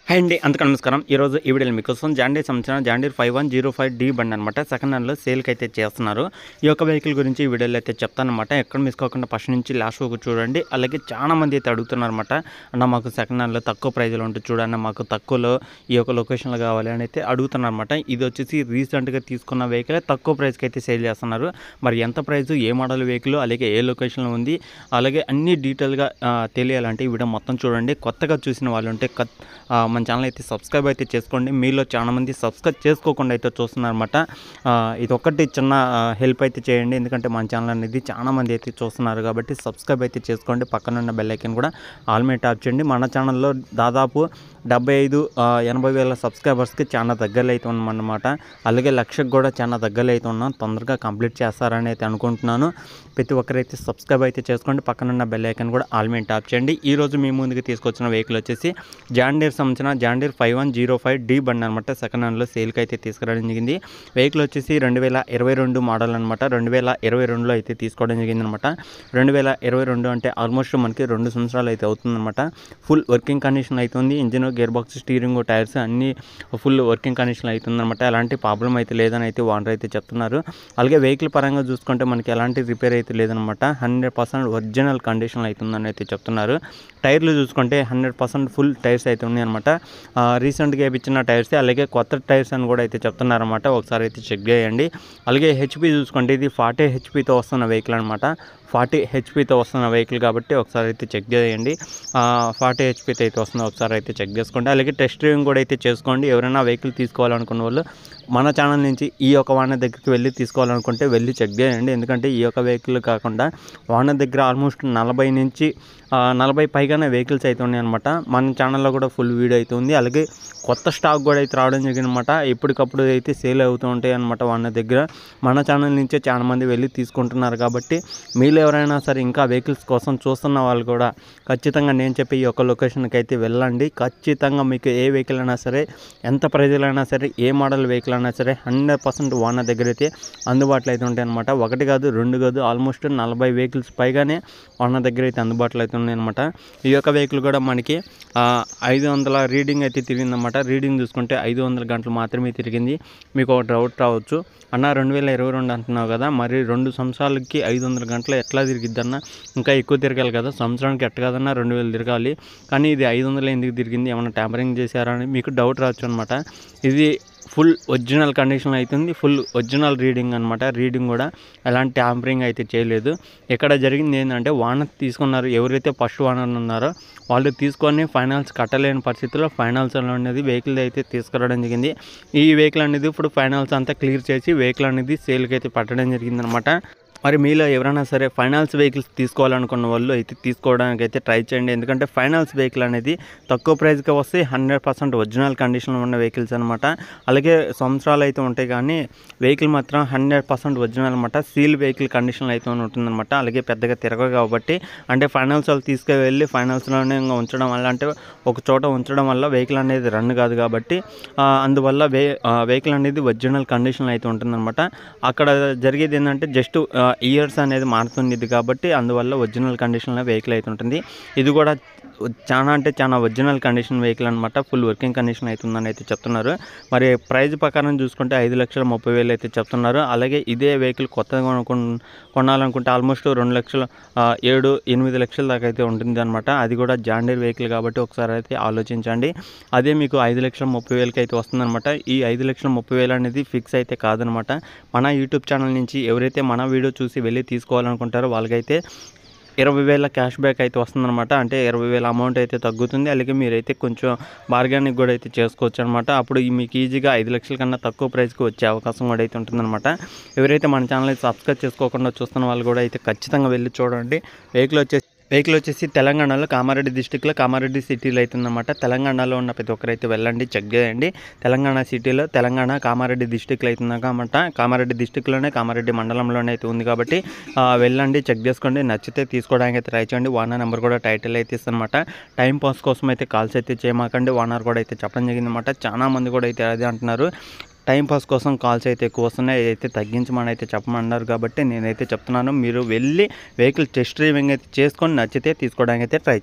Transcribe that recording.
Hi అండి, అందుకు నమస్కారం. ఈరోజు ఈ వీడియోలో మీకోసం జాండీర్ సంబంధించిన జాండీర్ 5105D బండి అనమాట సెకండ్ హ్యాండ్లో సేల్కి అయితే చేస్తున్నారు. ఈ యొక్క వెహికల్ గురించి ఈ వీడియోలో అయితే చెప్తానమాట. ఎక్కడ మిస్ కాకుండా ఫస్ట్ నుంచి లాస్ట్ వరకు చూడండి. అలాగే చాలా మంది అయితే అడుగుతున్నారన్నమాట, అన్న మాకు సెకండ్ హ్యాండ్లో తక్కువ ప్రైజ్లో ఉంటుంది చూడన్న, మాకు తక్కువలో ఈ యొక్క లొకేషన్లో కావాలి అని అయితే అడుగుతున్నారన్నమాట. ఇది వచ్చేసి రీసెంట్గా తీసుకున్న వెహికల్ తక్కువ ప్రైస్కి అయితే సేల్ చేస్తున్నారు. మరి ఎంత ప్రైస్, ఏ మోడల్ వెహికల్, అలాగే ఏ లొకేషన్లో ఉంది, అలాగే అన్ని డీటెయిల్గా తెలియాలంటే ఈ వీడియో మొత్తం చూడండి. కొత్తగా చూసిన వాళ్ళు ఉంటే మన ఛానల్ అయితే సబ్స్క్రైబ్ అయితే చేసుకోండి. మీలో చాలా మంది సబ్స్క్రైబ్ చేసుకోకుండా అయితే చూస్తున్నారన్నమాట. ఇది ఒక్కటి చిన్న హెల్ప్ అయితే చేయండి, ఎందుకంటే మన ఛానల్ అనేది చాలా మంది అయితే చూస్తున్నారు కాబట్టి సబ్స్క్రైబ్ అయితే చేసుకోండి. పక్కన ఉన్న బెల్ ఐకాన్ కూడా ఆల్ మీద ట్యాప్ చేయండి. మన ఛానల్లో దాదాపు 75-80 వేల సబ్స్క్రైబర్స్కి చాలా దగ్గరలో అయితే ఉన్నామన్నమాట. అలాగే లక్షకు కూడా చాలా దగ్గరలో అయితే ఉన్నాం. తొందరగా కంప్లీట్ చేస్తారని అయితే అనుకుంటున్నాను. ప్రతి ఒక్కరైతే సబ్స్క్రైబ్ అయితే చేసుకోండి. పక్కనున్న బెల్ ఐకాన్ కూడా ఆల్ మీద ట్యాప్ చేయండి. ఈరోజు మీ ముందుకు తీసుకొచ్చిన వెహికల్ వచ్చేసి జాండీర్ సంబంధించిన జాండీర్ 5105D బండి అనమాట. సెకండ్ హ్యాండ్లో సేల్కి అయితే తీసుకురావడం జరిగింది. వెహికల్ వచ్చేసి 2022 మోడల్ అనమాట. 2022లో అయితే తీసుకోవడం జరిగింది అనమాట. 2022 అంటే ఆల్మోస్ట్ మనకి 2 సంవత్సరాలు అయితే అవుతుందన్నమాట. ఫుల్ వర్కింగ్ కండిషన్ అవుతుంది. Engine, gear box, steering, tyres అన్నీ ఫుల్ వర్కింగ్ కండిషన్ అవుతుందన్నమాట. ఎలాంటి ప్రాబ్లం అయితే లేదని అయితే ఓనర్ అయితే చెప్తున్నారు. అలాగే వెహికల్ పరంగా చూసుకుంటే మనకి ఎలాంటి రిపేర్ అయితే లేదనమాట. 100% ఒరిజినల్ కండిషన్ అవుతుందని అయితే చెప్తున్నారు. టైర్లు చూసుకుంటే 100% ఫుల్ టైర్స్ అయితే ఉన్నాయి అనమాట. రీసెంట్గా వేయించిన టైర్స్, అలాగే కొత్త టైర్స్ అని కూడా అయితే చెప్తున్నారన్నమాట. ఒకసారి అయితే చెక్ చేయండి. అలాగే హెచ్పి చూసుకుంటే ఇది 40 హెచ్పితో వస్తున్న వెహికల్ అనమాట. 40 హెచ్పితో వస్తున్న వెహికల్ కాబట్టి ఒకసారి అయితే చెక్ చేయండి. 40 హెచ్పితో అయితే వస్తుంది, ఒకసారి అయితే చెక్ చేసుకోండి. అలాగే టెస్ట్ డ్రైవింగ్ కూడా అయితే చేసుకోండి. ఎవరైనా వెహికల్ తీసుకోవాలనుకున్న వాళ్ళు మన ఛానల్ నుంచి ఈ యొక్క ఓనర్ దగ్గరికి వెళ్ళి తీసుకోవాలనుకుంటే వెళ్ళి చెక్ చేయండి. ఎందుకంటే ఈ యొక్క వెహికల్ కాకుండా ఓనర్ దగ్గర ఆల్మోస్ట్ 40 పైగానే వెహికల్స్ అయితే ఉన్నాయి అనమాట. మన ఛానల్లో కూడా ఫుల్ వీడియో అయితే ఉంది. అలాగే కొత్త స్టాక్ కూడా అయితే రావడం జరిగింది అనమాట. ఎప్పటికప్పుడు అయితే సేల్ అవుతూ ఉంటాయి అనమాట ఓనర్ దగ్గర. మన ఛానల్ నుంచే చాలా మంది వెళ్ళి తీసుకుంటున్నారు కాబట్టి మీరు ఎవరైనా సరే ఇంకా వెహికల్స్ కోసం చూస్తున్న వాళ్ళు కూడా ఖచ్చితంగా నేను చెప్పి ఈ యొక్క లొకేషన్కి అయితే వెళ్ళండి. ఖచ్చితంగా మీకు ఏ వెహికల్ అయినా సరే, ఎంత ప్రైజ్లో అయినా సరే, ఏ మోడల్ వెహికల్ అయినా సరే 100% ఓనర్ దగ్గర అయితే అందుబాటులో అయితే ఉంటాయి అనమాట. 1 కాదు 2 కాదు, ఆల్మోస్ట్ 40 వెహికల్స్ పైగానే ఓనర్ దగ్గర అయితే అందుబాటులో అయితే ఉన్నాయి అనమాట. ఈ యొక్క వెహికల్ కూడా మనకి 500 రీడింగ్ అయితే తిరిగిందన్నమాట. రీడింగ్ చూసుకుంటే 500 గంటలు మాత్రమే తిరిగింది. మీకు ఒక డౌట్ రావచ్చు, అన్న 2022 అంటున్నావు కదా, మరి 2 సంవత్సరాలకి 500 గంటలు ఎట్లా తిరిగిద్దన్న, ఇంకా ఎక్కువ తిరగాలి కదా, సంవత్సరానికి ఎట్ట కాదన్నా 2000 తిరగాలి, కానీ ఇది 500 ఎందుకు తిరిగింది, ఏమైనా ట్యాంపరింగ్ చేశారా అని మీకు డౌట్ రావచ్చు అనమాట. ఇది ఫుల్ ఒరిజినల్ కండిషన్ అవుతుంది. ఫుల్ ఒరిజినల్ రీడింగ్ అనమాట. రీడింగ్ కూడా ఎలాంటి ట్యాంపరింగ్ అయితే చేయలేదు. ఇక్కడ జరిగింది ఏంటంటే ఓనర్ తీసుకున్నారు, ఎవరైతే ఫస్ట్ ఓనర్ ఉన్నారో వాళ్ళు తీసుకొని ఫైనాన్స్ కట్టలేని పరిస్థితుల్లో ఫైనాన్స్ అనేది వెహికల్ అయితే తీసుకురావడం జరిగింది. ఈ వెహికల్ అనేది ఇప్పుడు ఫైనాన్స్ అంతా క్లియర్ చేసి వెహికల్ అనేది సేల్కి అయితే పట్టడం జరిగిందనమాట. మరి మీలో ఎవరైనా సరే ఫైనాన్స్ వెహికల్స్ తీసుకోవాలనుకున్న వాళ్ళు అయితే తీసుకోవడానికి అయితే ట్రై చేయండి. ఎందుకంటే ఫైనాన్స్ వెహికల్ అనేది తక్కువ ప్రైస్గా వస్తే 100% ఒరిజినల్ కండిషన్లో ఉన్న వెహికల్స్ అనమాట. అలాగే సంవత్సరాలు అయితే ఉంటాయి, కానీ వెహికల్ మాత్రం 100% ఒరిజినల్ అనమాట. సీల్ వెహికల్ కండిషన్లో అయితే ఉంటుందన్నమాట. అలాగే పెద్దగా తిరగదు కాబట్టి, అంటే ఫైనాన్స్ వాళ్ళు తీసుకువెళ్ళి ఫైనాన్స్లోనే ఉంచడం వల్ల, అంటే ఒక చోట ఉంచడం వల్ల వెహికల్ అనేది రన్ కాదు కాబట్టి అందువల్ల వెహికల్ అనేది ఒరిజినల్ కండిషన్లో అయితే ఉంటుందన్నమాట. అక్కడ జరిగేది ఏంటంటే జస్ట్ ఇయర్స్ అనేది మారుతుంది కాబట్టి అందువల్ల ఒరిజినల్ కండిషన్లో వెహికల్ అయితే ఉంటుంది. ఇది కూడా చాలా ఒరిజినల్ కండిషన్ వెహికల్ అనమాట. ఫుల్ వర్కింగ్ కండిషన్ అవుతుందని అయితే చెప్తున్నారు. మరి ప్రైజ్ ప్రకారం చూసుకుంటే 5,30,000 అయితే చెప్తున్నారు. అలాగే ఇదే వెహికల్ కొత్తగా కొనాలనుకుంటే ఆల్మోస్ట్ 2,07,8 లక్షల దాకా అయితే ఉంటుంది అనమాట. అది కూడా జాండీర్ వెహికల్ కాబట్టి ఒకసారి అయితే ఆలోచించండి. అదే మీకు 5,30,000 అయితే వస్తుందన్నమాట. ఈ 5,30,000 అనేది ఫిక్స్ అయితే కాదనమాట. మన యూట్యూబ్ ఛానల్ నుంచి ఎవరైతే మన వీడియో చూసి వెళ్ళి తీసుకోవాలనుకుంటారో వాళ్ళకైతే 20,000 క్యాష్ బ్యాక్ అయితే వస్తుందన్నమాట. అంటే 20,000 అమౌంట్ అయితే తగ్గుతుంది. అలాగే మీరైతే కొంచెం బార్గానిక్ కూడా అయితే చేసుకోవచ్చు అనమాట. అప్పుడు మీకు ఈజీగా 5 లక్షల కన్నా తక్కువ ప్రైస్కి వచ్చే అవకాశం కూడా అయితే ఉంటుందన్నమాట. ఎవరైతే మన ఛానల్ సబ్స్క్రైబ్ చేసుకోకుండా చూస్తున్న వాళ్ళు కూడా అయితే ఖచ్చితంగా వెళ్ళి చూడండి. వెహికల్ వచ్చేసి తెలంగాణలో కామారెడ్డి డిస్టిక్లో కామారెడ్డి సిటీలో అవుతుందన్నమాట. తెలంగాణలో ఉన్న ప్రతి ఒక్కరైతే వెళ్ళండి, చెక్ చేయండి. తెలంగాణ సిటీలో కామారెడ్డి డిస్టిక్లో అవుతుందన్నమాట. కామారెడ్డి డిస్టిక్లోనే కామారెడ్డి మండలంలోనే అయితే ఉంది కాబట్టి వెళ్ళండి, చెక్ చేసుకోండి. నచ్చితే తీసుకోవడానికి అయితే ట్రై చేయండి. ఓనర్ నెంబర్ కూడా టైటిల్ అయితే ఇస్తానమాట. టైం పాస్ కోసం అయితే కాల్స్ అయితే చేయమాకండి. ఓనర్ కూడా అయితే చెప్పడం జరిగిందన్నమాట. చాలా మంది కూడా అయితే అదే అంటున్నారు, టైంపాస్ కోసం కాల్స్ అయితే ఎక్కువ వస్తున్నాయి, అయితే తగ్గించమని అయితే చెప్పమన్నారు కాబట్టి నేనైతే చెప్తున్నాను. మీరు వెళ్ళి వెహికల్ టెస్ట్ డ్రైవింగ్ అయితే చేసుకొని నచ్చితే తీసుకోవడానికి అయితే ట్రై చేయండి.